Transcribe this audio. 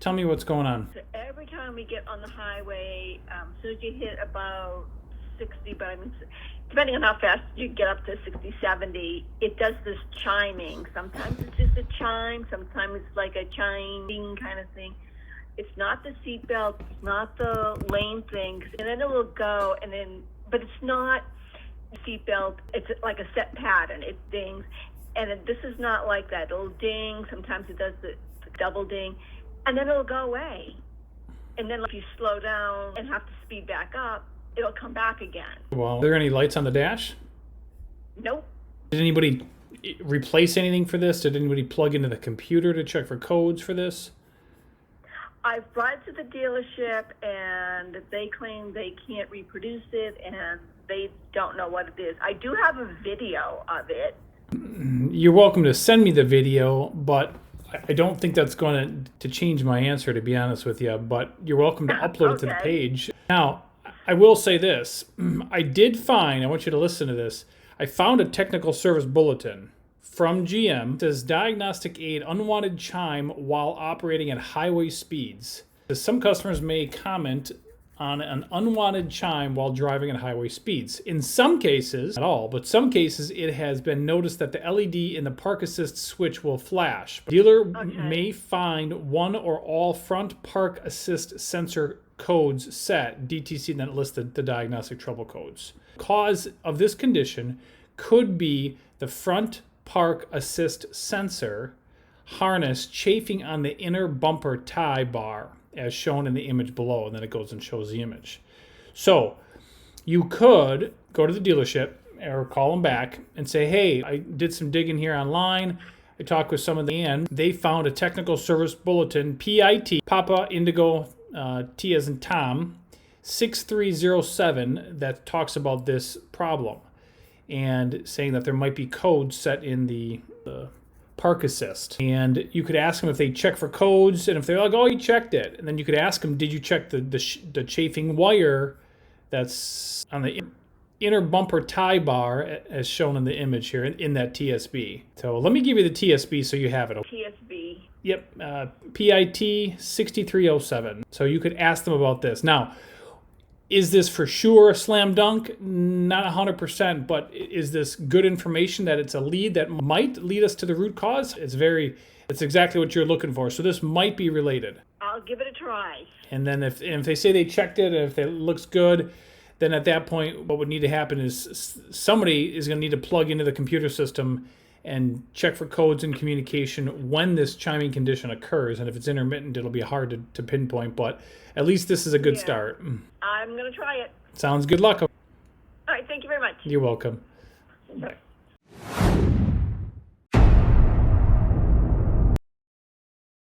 Tell me what's going on. So every time we get on the highway, as soon as you hit about 60, but I mean, depending on how fast you get up to 60, 70, it does this chiming. Sometimes it's just a chime, sometimes it's like a chiming kind of thing. It's not the seatbelt, it's not the lane thing, and then it will go, but it's not seatbelt, it's like a set pattern, it dings, and this is not like that. It'll ding, sometimes it does the double ding, and then it'll go away. And then if you slow down and have to speed back up, it'll come back again. Well, are there any lights on the dash? Nope. Did anybody replace anything for this? Did anybody plug into the computer to check for codes for this? I've brought it to the dealership, and they claim they can't reproduce it, and they don't know what it is. I do have a video of it. You're welcome to send me the video, but I don't think that's going to change my answer, to be honest with you. But you're welcome to upload it to the page. Now, I will say this. I want you to listen to this. I found a technical service bulletin from GM. It says diagnostic aid unwanted chime while operating at highway speeds. It says some customers may comment on an unwanted chime while driving at highway speeds. In some cases, not all, but some cases, it has been noticed that the LED in the park assist switch will flash. Dealer may find one or all front park assist sensor codes set. DTC then listed the diagnostic trouble codes. Cause of this condition could be the front park assist sensor harness chafing on the inner bumper tie bar, as shown in the image below, and then it goes and shows the image. So you could go to the dealership or call them back and say, hey, I did some digging here online. I talked with some of and they found a technical service bulletin, PIT, Papa Indigo, T as in Tom, 6307, that talks about this problem and saying that there might be codes set in the park assist. And you could ask them if they check for codes, and if they're like, oh, you checked it, and then you could ask them, did you check the chafing wire that's on the inner bumper tie bar as shown in the image here in that TSB. So let me give you the TSB so you have it. TSB. Yep, PIT 6307. So you could ask them about this. Now, is this for sure a slam dunk? Not 100%, but is this good information that it's a lead that might lead us to the root cause? It's exactly what you're looking for. So this might be related. I'll give it a try. And then if they say they checked it, and if it looks good, then at that point, what would need to happen is somebody is going to need to plug into the computer system and check for codes and communication when this chiming condition occurs. And if it's intermittent, it'll be hard to pinpoint, but at least this is a good start. I'm going to try it. Sounds good luck. All right, thank you very much. You're welcome. Bye.